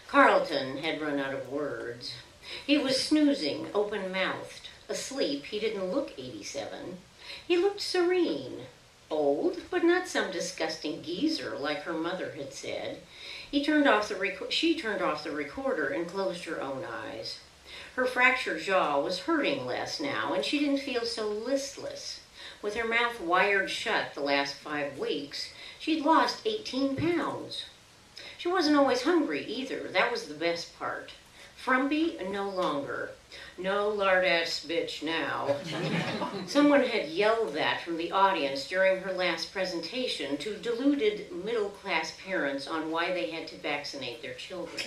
Carlton had run out of words. He was snoozing, open-mouthed. Asleep, he didn't look 87. He looked serene. Old, but not some disgusting geezer like her mother had said. She turned off the recorder and closed her own eyes. Her fractured jaw was hurting less now, and she didn't feel so listless. With her mouth wired shut the last 5 weeks, she'd lost 18 pounds. She wasn't always hungry either. That was the best part. Frumpy, no longer. No lard-ass bitch now. Someone had yelled that from the audience during her last presentation to deluded middle-class parents on why they had to vaccinate their children.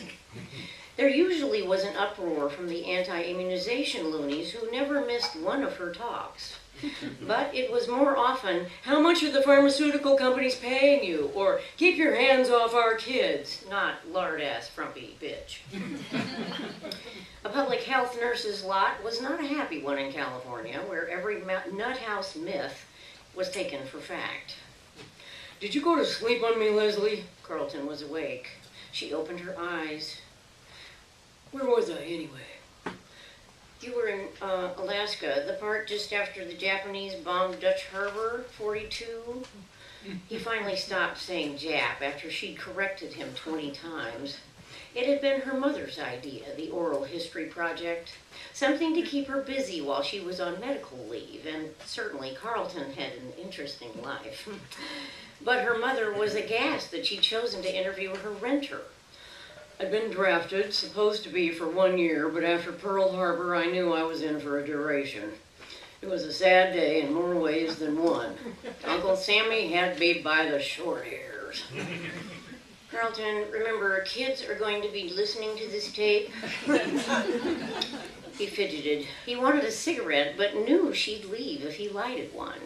There usually was an uproar from the anti-immunization loonies who never missed one of her talks. But it was more often, how much are the pharmaceutical companies paying you? Or, keep your hands off our kids. Not lard-ass frumpy bitch. A public health nurse's lot was not a happy one in California, where every nut house myth was taken for fact. Did you go to sleep on me, Leslie? Carlton was awake. She opened her eyes. Where was I, anyway? You were in Alaska, the part just after the Japanese bombed Dutch Harbor, 42. He finally stopped saying Jap after she'd corrected him 20 times. It had been her mother's idea, the oral history project, something to keep her busy while she was on medical leave, and certainly Carlton had an interesting life. But her mother was aghast that she'd chosen to interview her renter. I'd been drafted, supposed to be for 1 year, but after Pearl Harbor, I knew I was in for a duration. It was a sad day in more ways than one. Uncle Sammy had me by the short hairs. Carlton, remember, kids are going to be listening to this tape. He fidgeted. He wanted a cigarette, but knew she'd leave if he lighted one.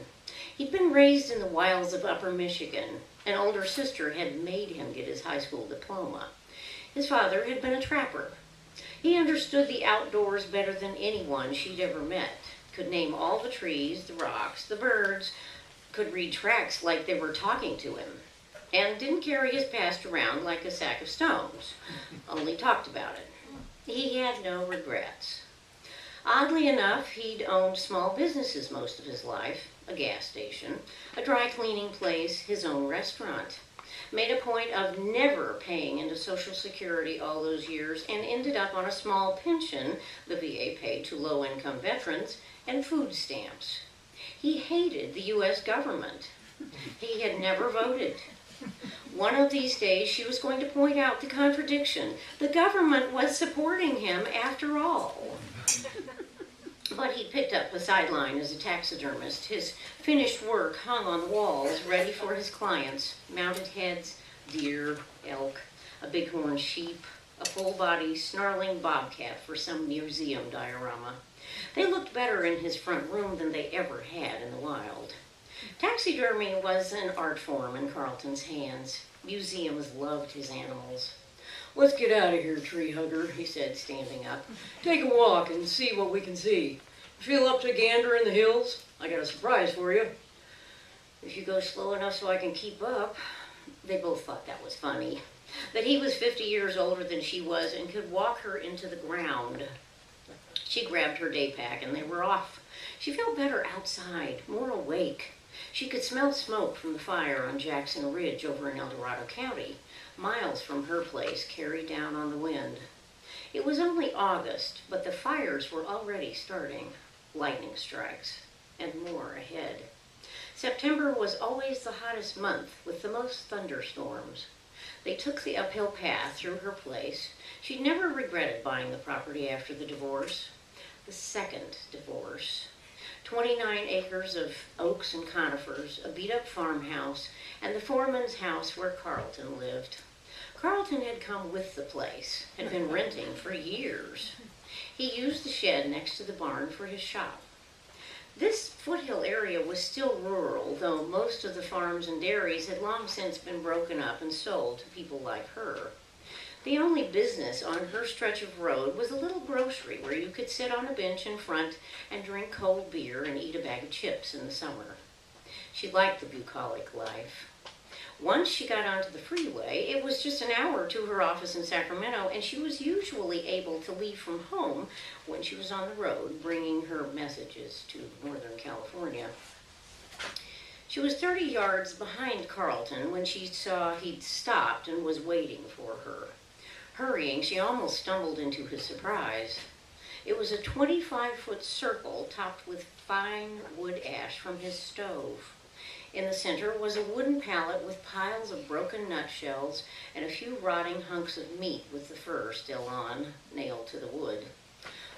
He'd been raised in the wilds of Upper Michigan. An older sister had made him get his high school diploma. His father had been a trapper. He understood the outdoors better than anyone she'd ever met, could name all the trees, the rocks, the birds, could read tracks like they were talking to him, and didn't carry his past around like a sack of stones, only talked about it. He had no regrets. Oddly enough, he'd owned small businesses most of his life, a gas station, a dry cleaning place, his own restaurant. Made a point of never paying into Social Security all those years and ended up on a small pension the VA paid to low-income veterans and food stamps. He hated the U.S. government. He had never voted. One of these days she was going to point out the contradiction. The government was supporting him after all. But he picked up a sideline as a taxidermist. His finished work hung on the walls, ready for his clients. Mounted heads, deer, elk, a bighorn sheep, a full-body snarling bobcat for some museum diorama. They looked better in his front room than they ever had in the wild. Taxidermy was an art form in Carlton's hands. Museums loved his animals. Let's get out of here, tree hugger, he said, standing up. Take a walk and see what we can see. Feel up to a gander in the hills? I got a surprise for you. If you go slow enough so I can keep up. They both thought that was funny. That he was 50 years older than she was and could walk her into the ground. She grabbed her day pack and they were off. She felt better outside, more awake. She could smell smoke from the fire on Jackson Ridge over in El Dorado County, miles from her place, carried down on the wind. It was only August, but the fires were already starting. Lightning strikes, and more ahead. September was always the hottest month, with the most thunderstorms. They took the uphill path through her place. She'd never regretted buying the property after the divorce. The second divorce. 29 acres of oaks and conifers, a beat-up farmhouse, and the foreman's house where Carlton lived. Carlton had come with the place, had been renting for years. He used the shed next to the barn for his shop. This foothill area was still rural, though most of the farms and dairies had long since been broken up and sold to people like her. The only business on her stretch of road was a little grocery where you could sit on a bench in front and drink cold beer and eat a bag of chips in the summer. She liked the bucolic life. Once she got onto the freeway, it was just an hour to her office in Sacramento, and she was usually able to leave from home when she was on the road, bringing her messages to Northern California. She was 30 yards behind Carlton when she saw he'd stopped and was waiting for her. Hurrying, she almost stumbled into his surprise. It was a 25-foot circle topped with fine wood ash from his stove. In the center was a wooden pallet with piles of broken nutshells and a few rotting hunks of meat with the fur still on, nailed to the wood.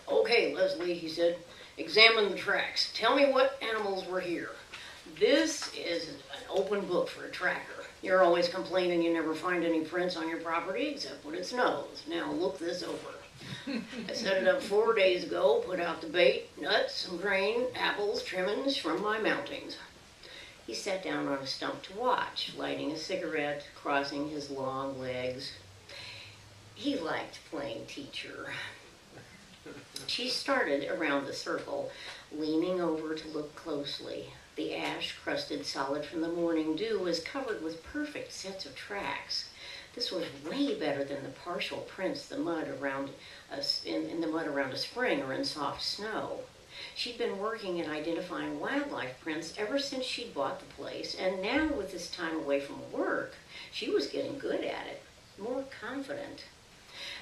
"Okay, Leslie," he said, "examine the tracks. Tell me what animals were here. This is an open book for a tracker. You're always complaining you never find any prints on your property except when it snows. Now look this over. I set it up 4 days ago, put out the bait, nuts, some grain, apples, trimmings from my mountings." He sat down on a stump to watch, lighting a cigarette, crossing his long legs. He liked playing teacher. She started around the circle, leaning over to look closely. The ash, crusted solid from the morning dew, was covered with perfect sets of tracks. This was way better than the partial prints in the mud around a spring or in soft snow. She'd been working at identifying wildlife prints ever since she'd bought the place, and now with this time away from work, she was getting good at it, more confident.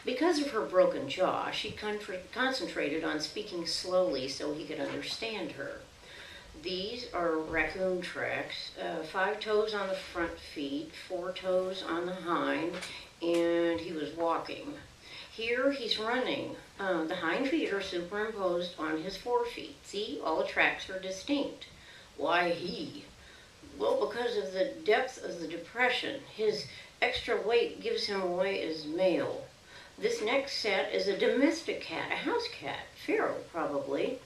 Because of her broken jaw, she concentrated on speaking slowly so he could understand her. "These are raccoon tracks, 5 toes on the front feet, 4 toes on the hind, and he was walking. Here he's running. The hind feet are superimposed on his forefeet. See, all the tracks are distinct." "Why he?" "Well, because of the depth of the depression. His extra weight gives him away as male. This next set is a domestic cat, a house cat, feral probably.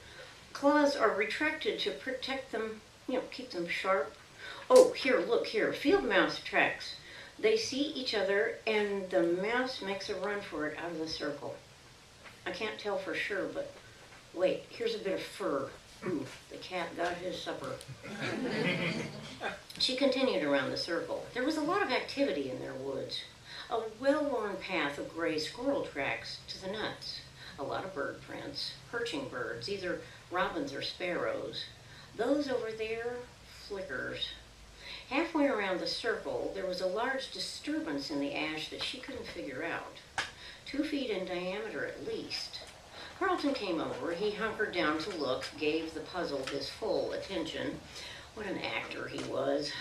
Claws are retracted to protect them, keep them sharp. Oh, here, look here, field mouse tracks. They see each other, and the mouse makes a run for it out of the circle. I can't tell for sure, but wait, here's a bit of fur. Ooh, the cat got his supper." She continued around the circle. There was a lot of activity in their woods. A well-worn path of gray squirrel tracks to the nuts. A lot of bird prints, perching birds, either robins or sparrows. Those over there, flickers. Halfway around the circle, there was a large disturbance in the ash that she couldn't figure out. 2 feet in diameter at least. Carlton came over. He hunkered down to look, gave the puzzle his full attention. What an actor he was.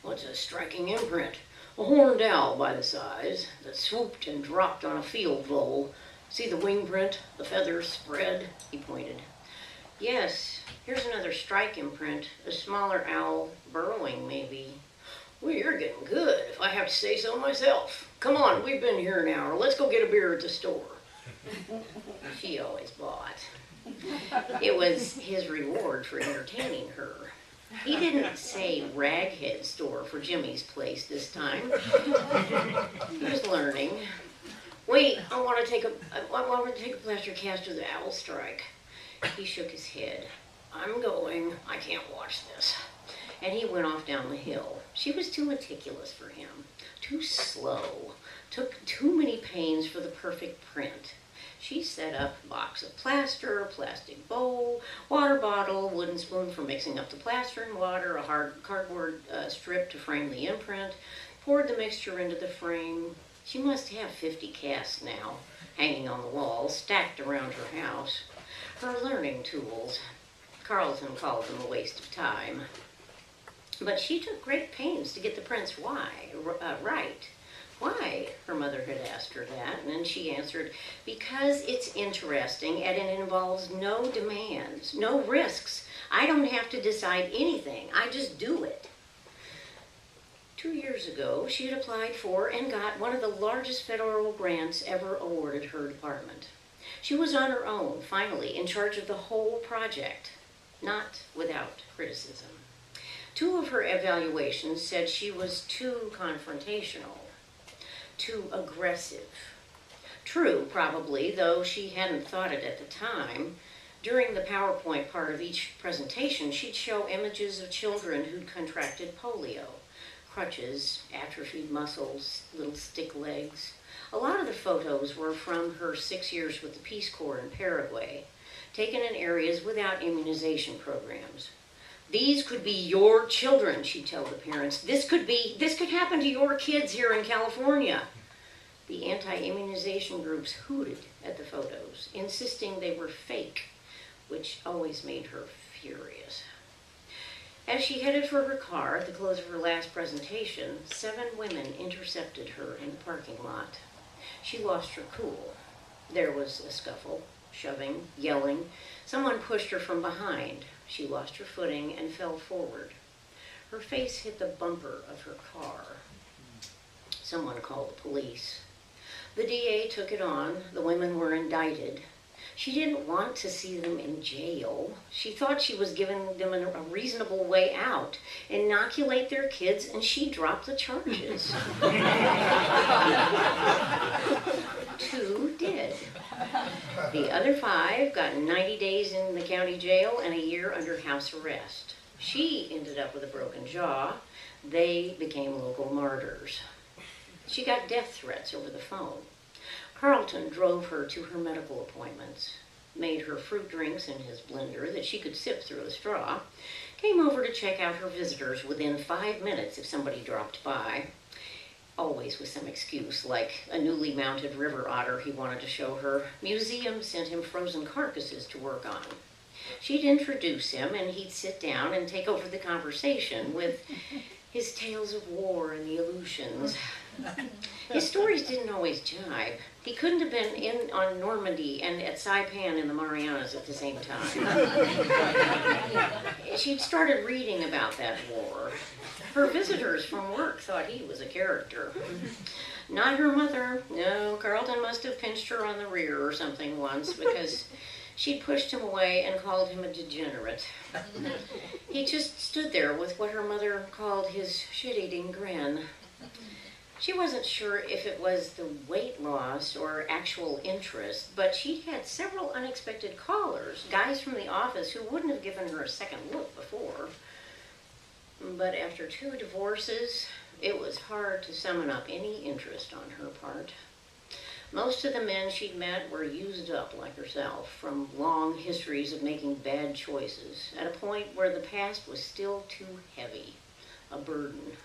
"What's a striking imprint? A horned owl by the size that swooped and dropped on a field vole. See the wing print, the feathers spread?" He pointed. "Yes, here's another strike imprint, a smaller owl, burrowing maybe." "Well, you're getting good, if I have to say so myself. Come on, we've been here an hour. Let's go get a beer at the store." She always bought. It was his reward for entertaining her. He didn't say raghead store for Jimmy's place this time. He was learning. "Wait, I want to take a plaster cast of the owl strike." He shook his head. "I'm going. I can't watch this." And he went off down the hill. She was too meticulous for him, too slow, took too many pains for the perfect print. She set up a box of plaster, a plastic bowl, water bottle, wooden spoon for mixing up the plaster and water, a hard cardboard strip to frame the imprint, poured the mixture into the frame. She must have 50 casts now, hanging on the wall, stacked around her house. Her learning tools. Carlton called them a waste of time. But she took great pains to get the prints right. Why? Her mother had asked her that, and she answered, "Because it's interesting and it involves no demands, no risks. I don't have to decide anything. I just do it." 2 years ago, she had applied for and got one of the largest federal grants ever awarded her department. She was on her own, finally, in charge of the whole project, not without criticism. 2 of her evaluations said she was too confrontational, too aggressive. True, probably, though she hadn't thought it at the time. During the PowerPoint part of each presentation, she'd show images of children who'd contracted polio, crutches, atrophied muscles, little stick legs. A lot of the photos were from her 6 years with the Peace Corps in Paraguay, taken in areas without immunization programs. These could be your children, she'd tell the parents. This could happen to your kids here in California. The anti-immunization groups hooted at the photos, insisting they were fake, which always made her furious. As she headed for her car at the close of her last presentation, 7 women intercepted her in the parking lot. She lost her cool. There was a scuffle, shoving, yelling. Someone pushed her from behind. She lost her footing and fell forward. Her face hit the bumper of her car. Someone called the police. The DA took it on. The women were indicted. She didn't want to see them in jail. She thought she was giving them a reasonable way out, inoculate their kids, and she dropped the charges. 2 did. The other 5 got 90 days in the county jail and a year under house arrest. She ended up with a broken jaw. They became local martyrs. She got death threats over the phone. Carlton drove her to her medical appointments, made her fruit drinks in his blender that she could sip through a straw, came over to check out her visitors within 5 minutes if somebody dropped by, always with some excuse, like a newly mounted river otter he wanted to show her. Museums sent him frozen carcasses to work on. She'd introduce him, and he'd sit down and take over the conversation with his tales of war and the Aleutians. His stories didn't always jibe. He couldn't have been in on Normandy and at Saipan in the Marianas at the same time. She'd started reading about that war. Her visitors from work thought he was a character. Not her mother. No, Carlton must have pinched her on the rear or something once, because she'd pushed him away and called him a degenerate. He just stood there with what her mother called his shit-eating grin. She wasn't sure if it was the weight loss or actual interest, but she'd had several unexpected callers, guys from the office who wouldn't have given her a second look before. But after 2 divorces, it was hard to summon up any interest on her part. Most of the men she'd met were used up like herself, from long histories of making bad choices, at a point where the past was still too heavy, a burden.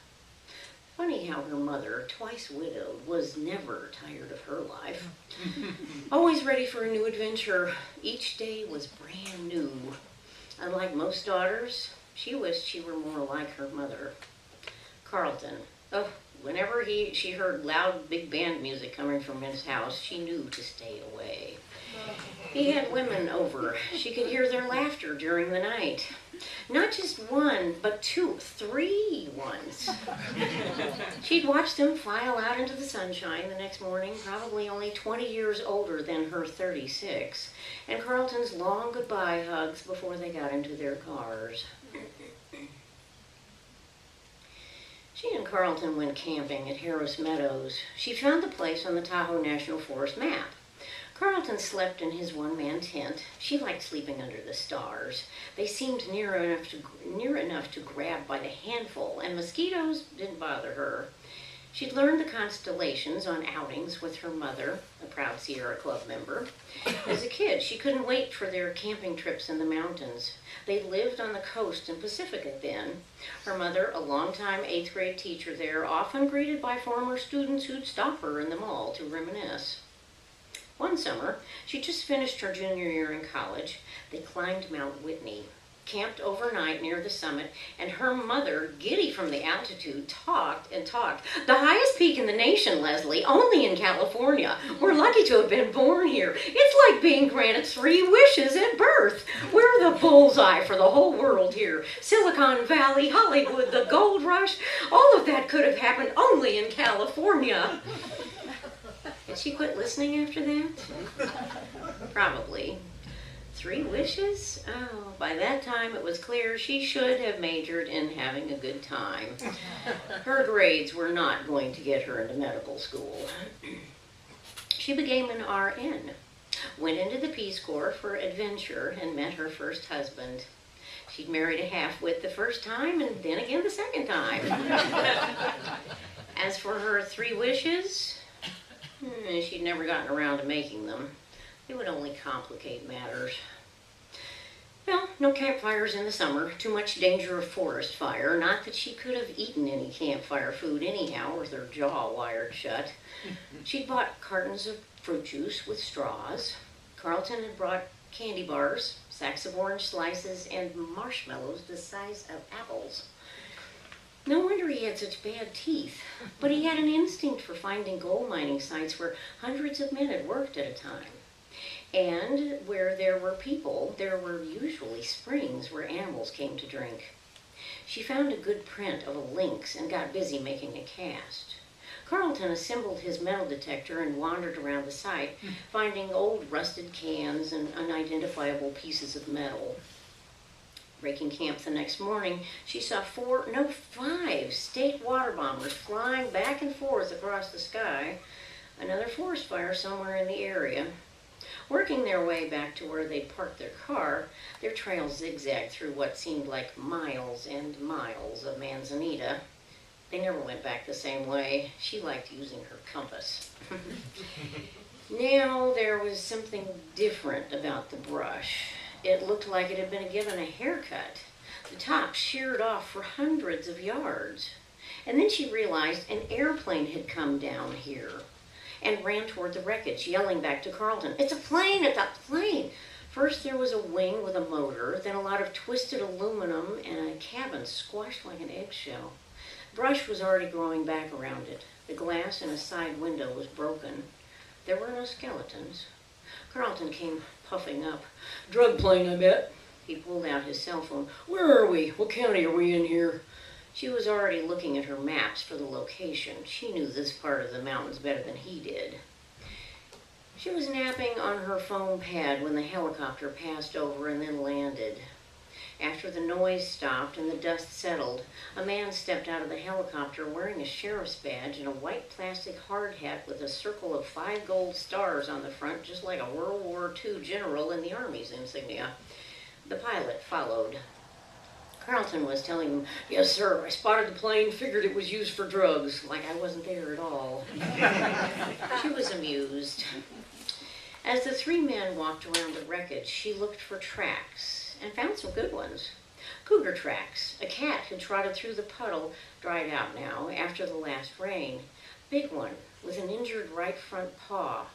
Funny how her mother, twice widowed, was never tired of her life. Always ready for a new adventure. Each day was brand new. Unlike most daughters, she wished she were more like her mother. Carlton. Oh, whenever she heard loud big band music coming from his house, she knew to stay away. He had women over. She could hear their laughter during the night. Not just 1, but 2, 3 once. She'd watch them file out into the sunshine the next morning, probably only 20 years older than her 36, and Carlton's long goodbye hugs before they got into their cars. She and Carlton went camping at Harris Meadows. She found the place on the Tahoe National Forest map. Carlton slept in his one-man tent. She liked sleeping under the stars. They seemed near enough to grab by the handful, and mosquitoes didn't bother her. She'd learned the constellations on outings with her mother, a proud Sierra Club member. As a kid, she couldn't wait for their camping trips in the mountains. They lived on the coast in Pacifica then. Her mother, a longtime 8th grade teacher there, often greeted by former students who'd stop her in the mall to reminisce. One summer, she just finished her junior year in college. They climbed Mount Whitney, camped overnight near the summit, and her mother, giddy from the altitude, talked and talked. The highest peak in the nation, Leslie, only in California. We're lucky to have been born here. It's like being granted 3 wishes at birth. We're the bullseye for the whole world here. Silicon Valley, Hollywood, the gold rush, all of that could have happened only in California. Did she quit listening after that? Probably. 3 wishes? Oh, by that time it was clear she should have majored in having a good time. Her grades were not going to get her into medical school. She became an RN, went into the Peace Corps for adventure, and met her first husband. She'd married a half-wit the first time and then again the second time. As for her 3 wishes, she'd never gotten around to making them. It would only complicate matters. Well, no campfires in the summer, too much danger of forest fire. Not that she could have eaten any campfire food anyhow with her jaw wired shut. She'd bought cartons of fruit juice with straws. Carlton had brought candy bars, sacks of orange slices, and marshmallows the size of apples. No wonder he had such bad teeth, but he had an instinct for finding gold mining sites where hundreds of men had worked at a time. And where there were people, there were usually springs where animals came to drink. She found a good print of a lynx and got busy making a cast. Carlton assembled his metal detector and wandered around the site, finding old rusted cans and unidentifiable pieces of metal. Breaking camp the next morning, she saw 5 state water bombers flying back and forth across the sky. Another forest fire somewhere in the area. Working their way back to where they'd parked their car, their trail zigzagged through what seemed like miles and miles of manzanita. They never went back the same way. She liked using her compass. Now there was something different about the brush. It looked like it had been given a haircut. The top sheared off for hundreds of yards. And then she realized an airplane had come down here and ran toward the wreckage, yelling back to Carlton, "It's a plane! It's a plane!" First there was a wing with a motor, then a lot of twisted aluminum, and a cabin squashed like an eggshell. Brush was already growing back around it. The glass in a side window was broken. There were no skeletons. Carlton came puffing up. "Drug plane, I bet." He pulled out his cell phone. "Where are we? What county are we in here?" She was already looking at her maps for the location. She knew this part of the mountains better than he did. She was napping on her foam pad when the helicopter passed over and then landed. After the noise stopped and the dust settled, a man stepped out of the helicopter wearing a sheriff's badge and a white plastic hard hat with a circle of 5 gold stars on the front, just like a World War II general in the Army's insignia. The pilot followed. Carlton was telling him, "Yes, sir, I spotted the plane, figured it was used for drugs," like I wasn't there at all. She was amused. As the 3 men walked around the wreckage, she looked for tracks and found some good ones. Cougar tracks. A cat had trotted through the puddle, dried out now, after the last rain. Big one, with an injured right front paw.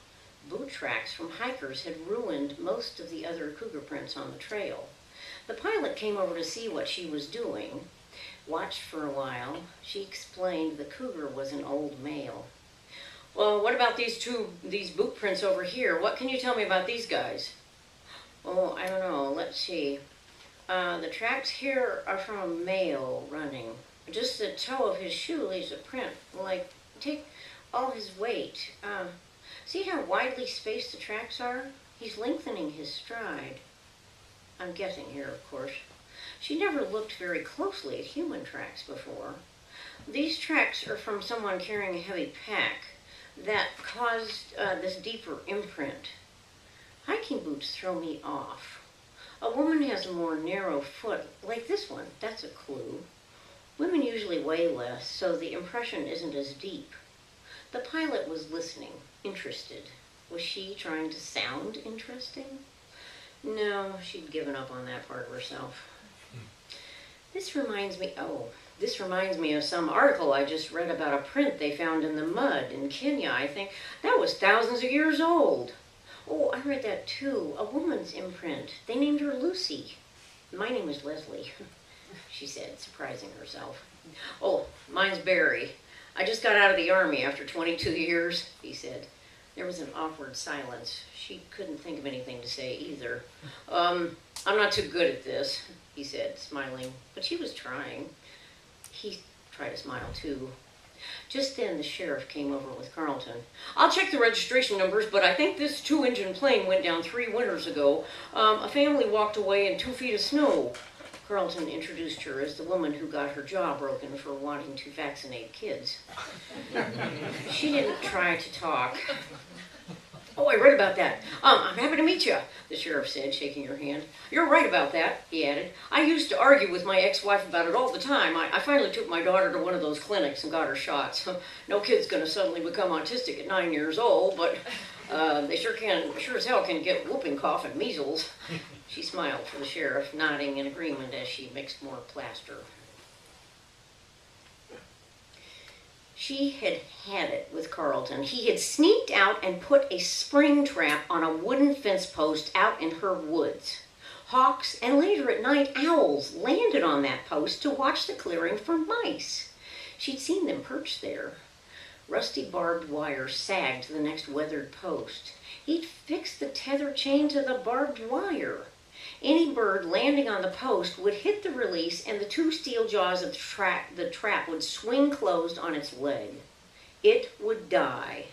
Boot tracks from hikers had ruined most of the other cougar prints on the trail. The pilot came over to see what she was doing, watched for a while. She explained the cougar was an old male. "Well, what about these boot prints over here? What can you tell me about these guys?" "Oh, I don't know. Let's see. The tracks here are from a male running. Just the toe of his shoe leaves a print. Like, take all his weight. See how widely spaced the tracks are? He's lengthening his stride." I'm guessing here, of course. She never looked very closely at human tracks before. "These tracks are from someone carrying a heavy pack. That caused this deeper imprint. Hiking boots throw me off. A woman has a more narrow foot, like this one. That's a clue. Women usually weigh less, so the impression isn't as deep." The pilot was listening, interested. Was she trying to sound interesting? No, she'd given up on that part of herself. This reminds me of some article I just read about a print they found in the mud in Kenya, I think. That was thousands of years old. Oh, I read that too. A woman's imprint. They named her Lucy. "My name is Leslie," she said, surprising herself. "Oh, mine's Barry. I just got out of the Army after 22 years, he said. There was an awkward silence. She couldn't think of anything to say either. I'm not too good at this," he said, smiling, but she was trying. He tried to smile too. Just then the sheriff came over with Carlton. "I'll check the registration numbers, but I think this 2-engine plane went down 3 winters ago. A family walked away in 2 feet of snow." Carlton introduced her as the woman who got her jaw broken for wanting to vaccinate kids. She didn't try to talk. Oh, I read about that. I'm happy to meet you, the sheriff said, shaking her hand. You're right about that, he added. I used to argue with my ex-wife about it all the time. I finally took my daughter to one of those clinics and got her shots. No kid's going to suddenly become autistic at 9 years old, but they sure as hell can get whooping cough and measles. She smiled for the sheriff, nodding in agreement as she mixed more plaster. She had had it with Carlton. He had sneaked out and put a spring trap on a wooden fence post out in her woods. Hawks and later at night owls landed on that post to watch the clearing for mice. She'd seen them perched there. Rusty barbed wire sagged to the next weathered post. He'd fixed the tether chain to the barbed wire. Any bird landing on the post would hit the release and the two steel jaws of the trap would swing closed on its leg. It would die.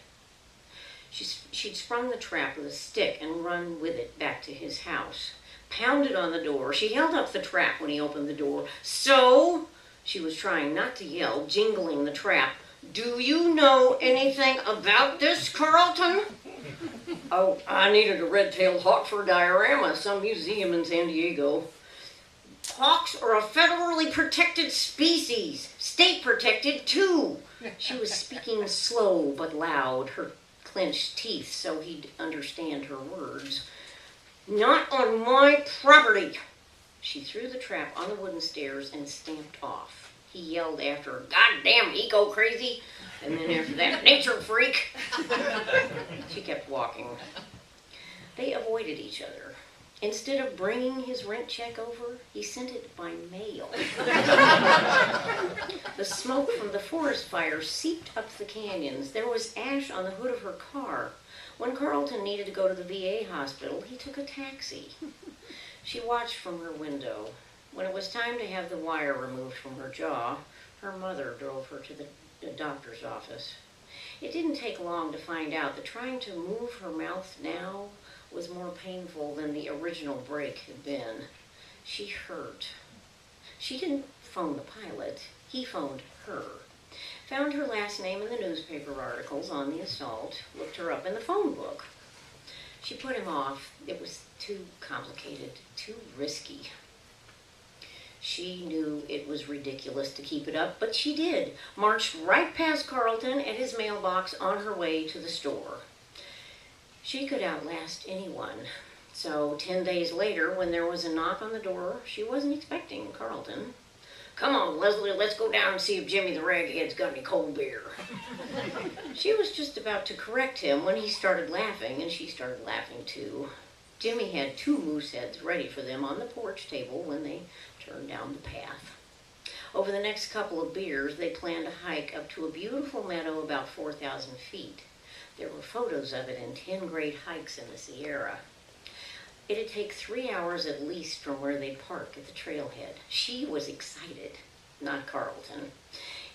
She'd sprung the trap with a stick and run with it back to his house. Pounded on the door. She held up the trap when he opened the door. So, she was trying not to yell, jingling the trap. Do you know anything about this, Carlton? Oh, I needed a red-tailed hawk for a diorama, some museum in San Diego. Hawks are a federally protected species, state protected too. She was speaking slow but loud, her clenched teeth so he'd understand her words. Not on my property. She threw the trap on the wooden stairs and stamped off. He yelled after her, "Goddamn eco-crazy!" And then after that, "Nature freak!" She kept walking. They avoided each other. Instead of bringing his rent check over, he sent it by mail. The smoke from the forest fire seeped up the canyons. There was ash on the hood of her car. When Carlton needed to go to the VA hospital, he took a taxi. She watched from her window. When it was time to have the wire removed from her jaw, her mother drove her to the doctor's office. It didn't take long to find out that trying to move her mouth now was more painful than the original break had been. She hurt. She didn't phone the pilot. He phoned her. Found her last name in the newspaper articles on the assault. Looked her up in the phone book. She put him off. It was too complicated, too risky. She knew it was ridiculous to keep it up, but she did. Marched right past Carlton at his mailbox on her way to the store. She could outlast anyone. So 10 days later, when there was a knock on the door, she wasn't expecting Carlton. "Come on, Leslie, let's go down and see if Jimmy the Raghead's got any cold beer." She was just about to correct him when he started laughing, and she started laughing too. Jimmy had 2 moose heads ready for them on the porch table when they turned down the path. Over the next couple of beers, they planned a hike up to a beautiful meadow about 4,000 feet. There were photos of it in 10 great hikes in the Sierra. It'd take 3 hours at least from where they'd park at the trailhead. She was excited, not Carlton.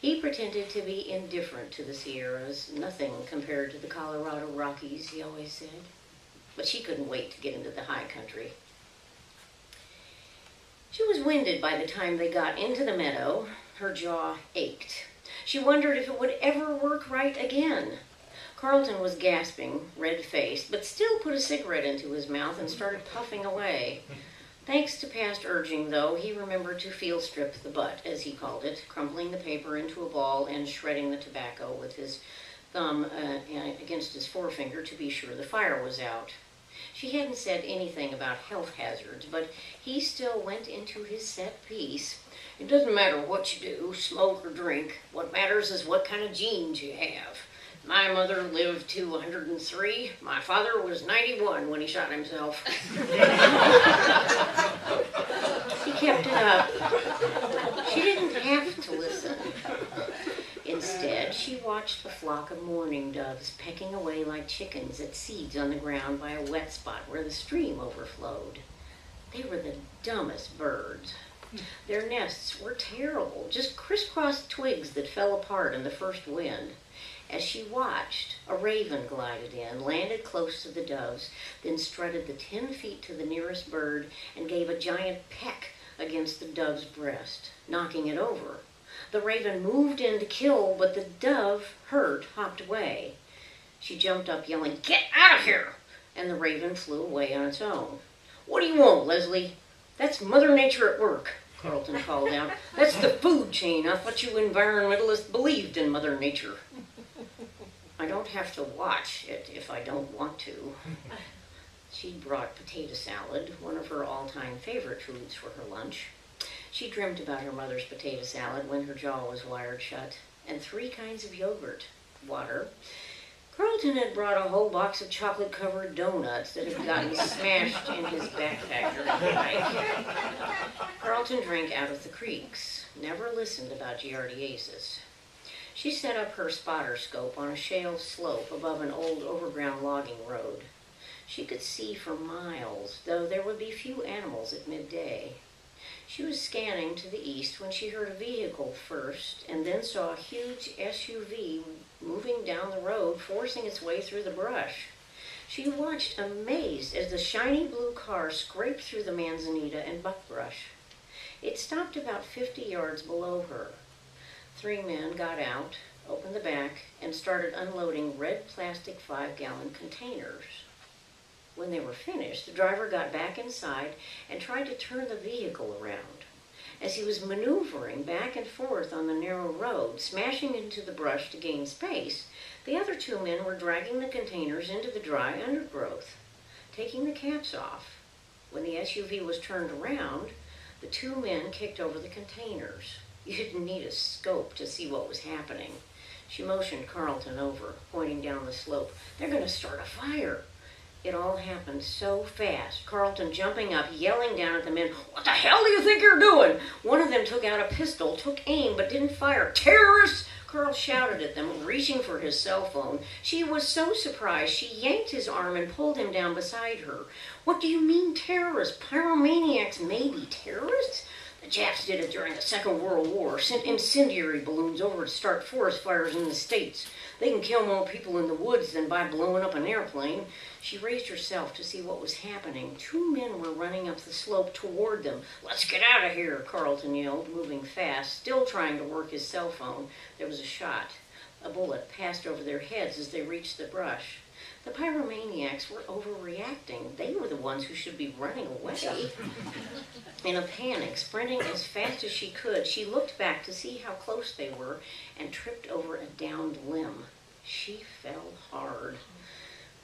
He pretended to be indifferent to the Sierras, nothing compared to the Colorado Rockies, he always said. But she couldn't wait to get into the high country. She was winded by the time they got into the meadow. Her jaw ached. She wondered if it would ever work right again. Carlton was gasping, red-faced, but still put a cigarette into his mouth and started puffing away. Thanks to past urging, though, he remembered to field-strip the butt, as he called it, crumpling the paper into a ball and shredding the tobacco with his thumb against his forefinger to be sure the fire was out. She hadn't said anything about health hazards, but he still went into his set piece. "It doesn't matter what you do, smoke or drink. What matters is what kind of genes you have. My mother lived to 103. My father was 91 when he shot himself." He kept it up. She didn't have to listen. Instead, she watched a flock of mourning doves pecking away like chickens at seeds on the ground by a wet spot where the stream overflowed. They were the dumbest birds. Their nests were terrible, just crisscrossed twigs that fell apart in the first wind. As she watched, a raven glided in, landed close to the doves, then strutted the 10 feet to the nearest bird and gave a giant peck against the dove's breast, knocking it over. The raven moved in to kill, but the dove, hurt, hopped away. She jumped up yelling, "Get out of here!" And the raven flew away on its own. "What do you want, Leslie?" "That's Mother Nature at work," Carlton called out. "That's the food chain. I thought you environmentalists believed in Mother Nature." "I don't have to watch it if I don't want to." She'd brought potato salad, one of her all-time favorite foods, for her lunch. She dreamt about her mother's potato salad when her jaw was wired shut, and 3 kinds of yogurt, water. Carlton had brought a whole box of chocolate-covered donuts that had gotten smashed in his backpack during the night. Carlton drank out of the creeks, never listened about giardiasis. She set up her spotter scope on a shale slope above an old overground logging road. She could see for miles, though there would be few animals at midday. She was scanning to the east when she heard a vehicle first, and then saw a huge SUV moving down the road, forcing its way through the brush. She watched amazed as the shiny blue car scraped through the manzanita and buckbrush. It stopped about 50 yards below her. 3 men got out, opened the back, and started unloading red plastic 5-gallon containers. When they were finished, the driver got back inside and tried to turn the vehicle around. As he was maneuvering back and forth on the narrow road, smashing into the brush to gain space, the other 2 men were dragging the containers into the dry undergrowth, taking the caps off. When the SUV was turned around, the 2 men kicked over the containers. You didn't need a scope to see what was happening. She motioned Carlton over, pointing down the slope. "They're going to start a fire." It all happened so fast. Carlton jumping up, yelling down at the men, "What the hell do you think you're doing?" One of them took out a pistol, took aim, but didn't fire. "Terrorists!" Carl shouted at them, reaching for his cell phone. She was so surprised, she yanked his arm and pulled him down beside her. "What do you mean terrorists? Pyromaniacs may be terrorists? The Japs did it during the Second World War, sent incendiary balloons over to start forest fires in the States. They can kill more people in the woods than by blowing up an airplane." She raised herself to see what was happening. 2 men were running up the slope toward them. "Let's get out of here," Carlton yelled, moving fast, still trying to work his cell phone. There was a shot. A bullet passed over their heads as they reached the brush. The pyromaniacs were overreacting. They were the ones who should be running away. In a panic, sprinting as fast as she could, she looked back to see how close they were and tripped over a downed limb. She fell hard.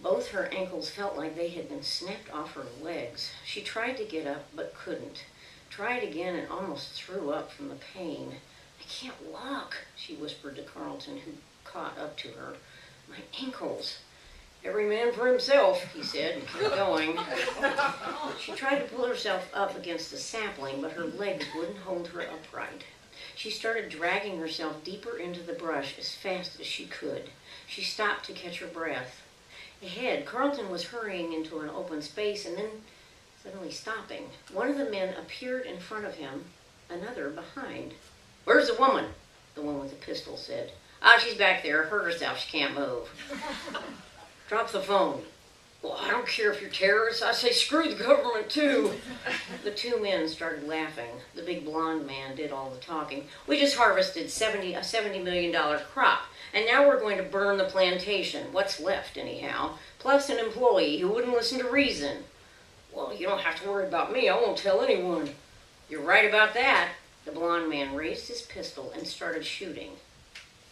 Both her ankles felt like they had been snapped off her legs. She tried to get up, but couldn't. Tried again and almost threw up from the pain. "I can't walk," she whispered to Carlton, who caught up to her. "My ankles." "Every man for himself," he said, and kept going. She tried to pull herself up against a sapling, but her legs wouldn't hold her upright. She started dragging herself deeper into the brush as fast as she could. She stopped to catch her breath. Ahead, Carlton was hurrying into an open space and then suddenly stopping. One of the men appeared in front of him, another behind. "Where's the woman?" the one with the pistol said. "Ah, she's back there. Hurt herself. She can't move." "Drop the phone." "Well, I don't care if you're terrorists. I say screw the government, too." The 2 men started laughing. The big blonde man did all the talking. "We just harvested a $70 million crop, and now we're going to burn the plantation. What's left, anyhow. Plus an employee who wouldn't listen to reason." "Well, you don't have to worry about me. I won't tell anyone." "You're right about that." The blonde man raised his pistol and started shooting.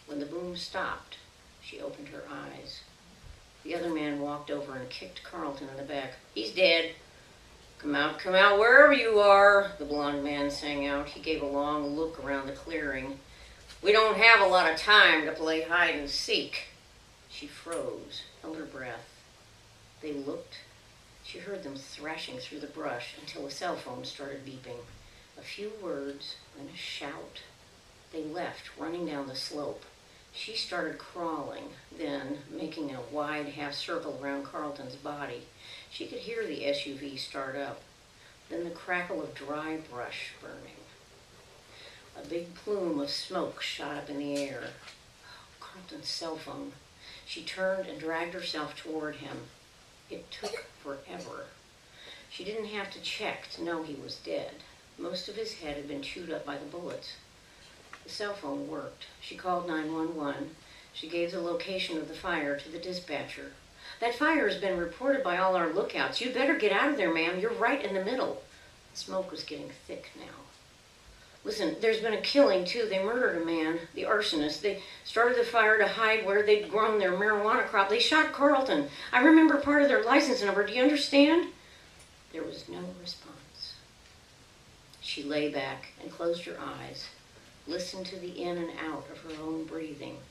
When the boom stopped, she opened her eyes. The other man walked over and kicked Carlton in the back. "He's dead." Come out, wherever you are," the blonde man sang out. He gave a long look around the clearing. "We don't have a lot of time to play hide and seek." She froze, held her breath. They looked. She heard them thrashing through the brush until a cell phone started beeping. A few words, then a shout. They left, running down the slope. She started crawling, then making a wide half circle around Carlton's body. She could hear the SUV start up, then the crackle of dry brush burning. A big plume of smoke shot up in the air. Carlton's cell phone. She turned and dragged herself toward him. It took forever. She didn't have to check to know he was dead. Most of his head had been chewed up by the bullets. The cell phone worked. She called 911. She gave the location of the fire to the dispatcher. "That fire has been reported by all our lookouts. You'd better get out of there, ma'am. You're right in the middle." The smoke was getting thick now. "Listen, there's been a killing, too. They murdered a man, the arsonist. They started the fire to hide where they'd grown their marijuana crop. They shot Carlton. I remember part of their license number. Do you understand?" There was no response. She lay back and closed her eyes, listened to the in and out of her own breathing,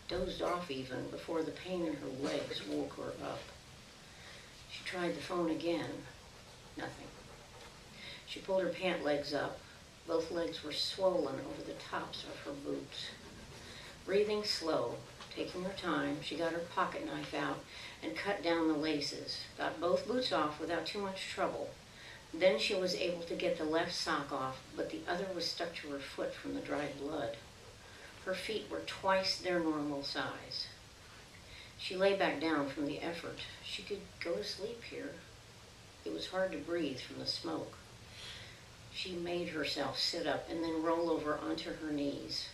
dozed off even before the pain in her legs woke her up. She tried the phone again. Nothing. She pulled her pant legs up. Both legs were swollen over the tops of her boots. Breathing slow, taking her time, she got her pocket knife out and cut down the laces, got both boots off without too much trouble. Then she was able to get the left sock off, but the other was stuck to her foot from the dried blood. Her feet were twice their normal size. She lay back down from the effort. She could go to sleep here. It was hard to breathe from the smoke. She made herself sit up and then roll over onto her knees.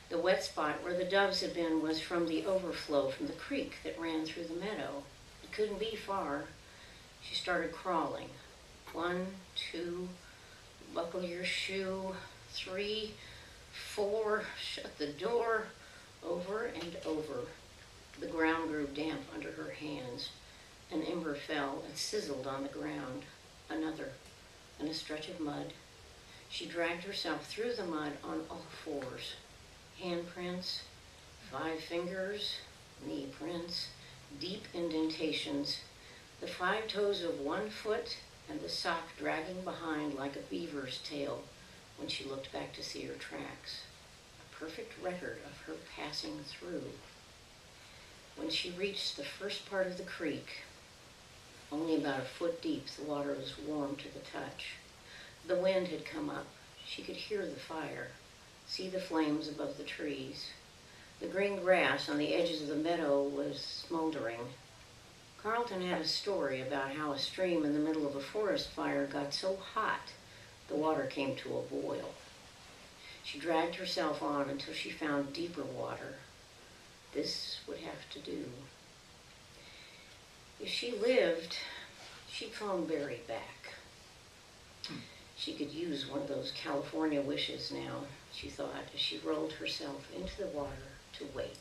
The wet spot where the doves had been was from the overflow from the creek that ran through the meadow. It couldn't be far. She started crawling. 1, 2, buckle your shoe. 3, 4, shut the door. Over and over. The ground grew damp under her hands. An ember fell and sizzled on the ground. Another, and a stretch of mud. She dragged herself through the mud on all fours. Handprints, 5 fingers, knee prints, deep indentations, the 5 toes of 1 foot, and the sock dragging behind like a beaver's tail when she looked back to see her tracks. A perfect record of her passing through. When she reached the first part of the creek, only about a foot deep, the water was warm to the touch. The wind had come up. She could hear the fire, see the flames above the trees. The green grass on the edges of the meadow was smoldering. Carlton had a story about how a stream in the middle of a forest fire got so hot the water came to a boil. She dragged herself on until she found deeper water. This would have to do. If she lived, she'd phone Barry back. She could use one of those California wishes now, she thought, as she rolled herself into the water to wait.